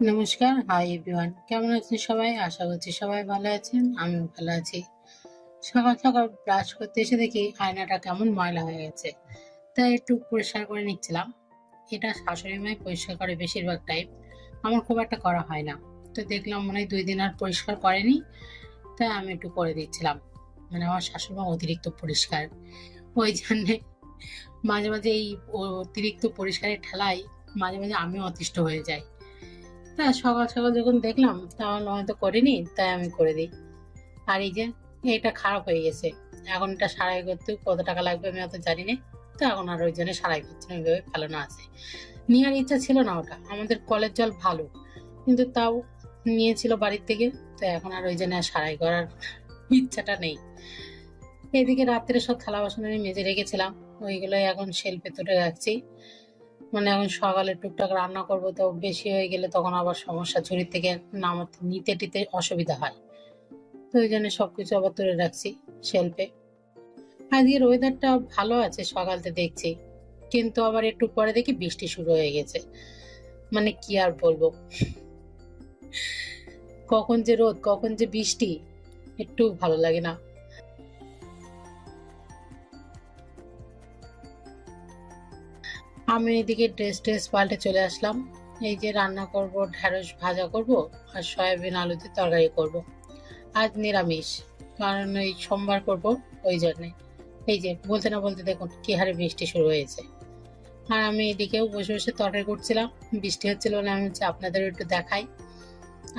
নমস্কার, hi everyone. কেমন আছেন সবাই? আশা করছি সবাই ভালো আছেন। আমিও ভালো আছি। সকাল সকাল ব্রাশ করতে এসে দেখি আয়নাটা কেমন ময়লা হয়ে গেছে। তাই একটু পরিষ্কার করে নিচ্ছিলাম। এটা শাশুড়ি মাই পরিষ্কার করে বেশিরভাগ টাইম। আমার খুব একটা করা হয় না। তো দেখলাম মনে হয় ২ দিন আর পরিষ্কার করেনি। তাই আমি একটু করে দিচ্ছিলাম। মানে আমার শাশুড়িমা অতিরিক্ত পরিষ্কার। ওই জন্যে মাঝে মাঝে এই অতিরিক্ত পরিষ্কারের ঠেলায় মাঝে মাঝে আমিও অতিষ্ঠ হয়ে যাই। তা সকাল সকাল যখন দেখলাম তাহলে হয়তো করিনি, তাই আমি করে দিই। আর এই যে এটা খারাপ হয়ে গেছে, এখন এটা সারাই করতে কত টাকা লাগবে আমি অত জানি না। তো এখন আর ওই জন্য সারাই করছি না, ওইভাবে ফেলানো আছে। নেওয়ার ইচ্ছা ছিল না ওটা, আমাদের কলের জল ভালো, কিন্তু তাও নিয়েছিল বাড়ির থেকে। তো এখন আর ওই জন্য আর সারাই করার ইচ্ছাটা নেই। এদিকে রাত্রে সব থালা বাসন আমি মেজে রেখেছিলাম, ওইগুলোই এখন শেলফে তুলে রাখছি। মানে এখন সকালে টুকটাক রান্না করব, তো বেশি হয়ে গেলে তখন আবার সমস্যা, ঝুড়ির থেকে নামাতে নিতে টিতে অসুবিধা হয়। তো ওই জন্য সবকিছু আবার তুলে রাখছি শেলফে। আজকের ওয়েদারটা ভালো আছে সকালতে দেখছি, কিন্তু আবার একটু পরে দেখি বৃষ্টি শুরু হয়ে গেছে। মানে কি আর বলবো, কখন যে রোদ কখন যে বৃষ্টি, একটু ভালো লাগে না। আমি এদিকে ড্রেস ট্রেস পাল্টে চলে আসলাম। এই যে রান্না করব, ঢেঁড়স ভাজা করব আর সয়াবিন আলুতে তরকারি করব। আজ নিরামিষ, কারণ ওই সোমবার করব, ওই জন্যে। এই যে বলতে না বলতে দেখুন কি হারে বৃষ্টি শুরু হয়েছে। আর আমি এদিকেও বসে বসে তরকারি করছিলাম, বৃষ্টি হচ্ছিল না, আমি হচ্ছে আপনাদের একটু দেখাই।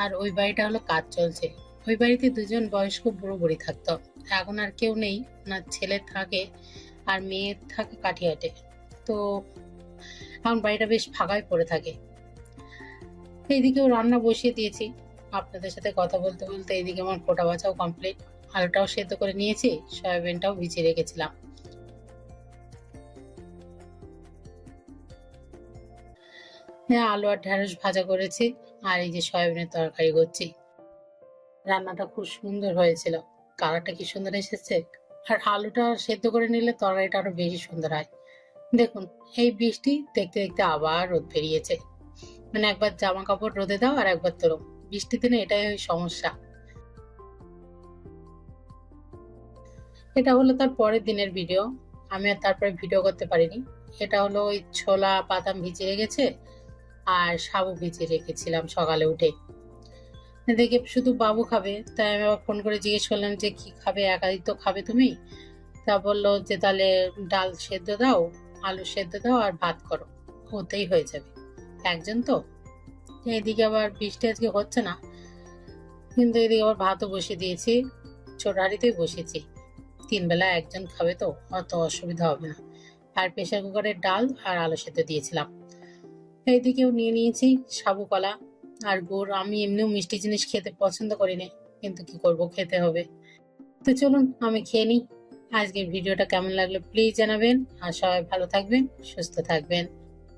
আর ওই বাড়িটা হলো কাজ চলছে। ওই বাড়িতে দুজন বয়স্ক বুড়ো বুড়ি থাকতো, এখন আর কেউ নেই। ওনার ছেলে থাকে আর মেয়ে থাকে কাঠিয়াটে। তো এখন বাড়িটা বেশ ফাঁকাই পড়ে থাকে। এইদিকেও রান্না বসিয়ে দিয়েছি। আপনাদের সাথে কথা বলতে বলতে এইদিকে আমার কোটা বাছাও কমপ্লিট। আলুটাও সেদ্ধ করে নিয়েছি, সয়াবিনটাও ভিজিয়ে রেখেছিলাম। হ্যাঁ, আলু আর ঢেঁড়স ভাজা করেছি, আর এই যে সয়াবিনের তরকারি করছি। রান্নাটা খুব সুন্দর হয়েছিল, কালারটা কি সুন্দর এসেছে। আর আলুটা সেদ্ধ করে নিলে তরকারিটা আরো বেশি সুন্দর হয়। দেখুন, এই বৃষ্টি দেখতে দেখতে আবার রোদ বেরিয়েছে। মানে একবার জামা কাপড় রোদে দাও আর একবার তোলো, বৃষ্টির দিনে এটাই সমস্যা। এটা হলো তার পরের দিনের ভিডিও। আমি আর তারপরে ভিডিও করতে পারিনি। এটা হলো ওই ছোলা বাদাম ভিজিয়ে রেখেছে আর সাবু ভিজিয়ে রেখেছিলাম সকালে উঠে। দেখে শুধু বাবু খাবে, তাই আমি আবার ফোন করে জিজ্ঞেস করলাম যে কি খাবে, একাই তো খাবে তুমি? তা বললো যে তাহলে ডাল সেদ্ধ দাও, আলু সেদ্ধ দাও আর ভাত করো, ওতেই হয়ে যাবে, একজন তো। এদিকে আবার বৃষ্টি আজকে হচ্ছে না, কিন্তু এদিকে আবার ভাতও বসিয়ে দিয়েছি, ছোট হাঁড়িতেই বসিয়েছি। ৩ বেলা একজন খাবে তো অত অসুবিধা হবে না। আর প্রেসার কুকারে ডাল আর আলু সেদ্ধ দিয়েছিলাম। এইদিকেও নিয়ে নিয়েছি সাবু কলা আর গুড়। আমি এমনিও মিষ্টি জিনিস খেতে পছন্দ করি না, কিন্তু কি করব, খেতে হবে। তো চলুন আমি খেয়ে নিই। আজকের ভিডিওটা কেমন লাগলো প্লিজ জানাবেন, আর সবাই ভালো থাকবেন, সুস্থ থাকবেন।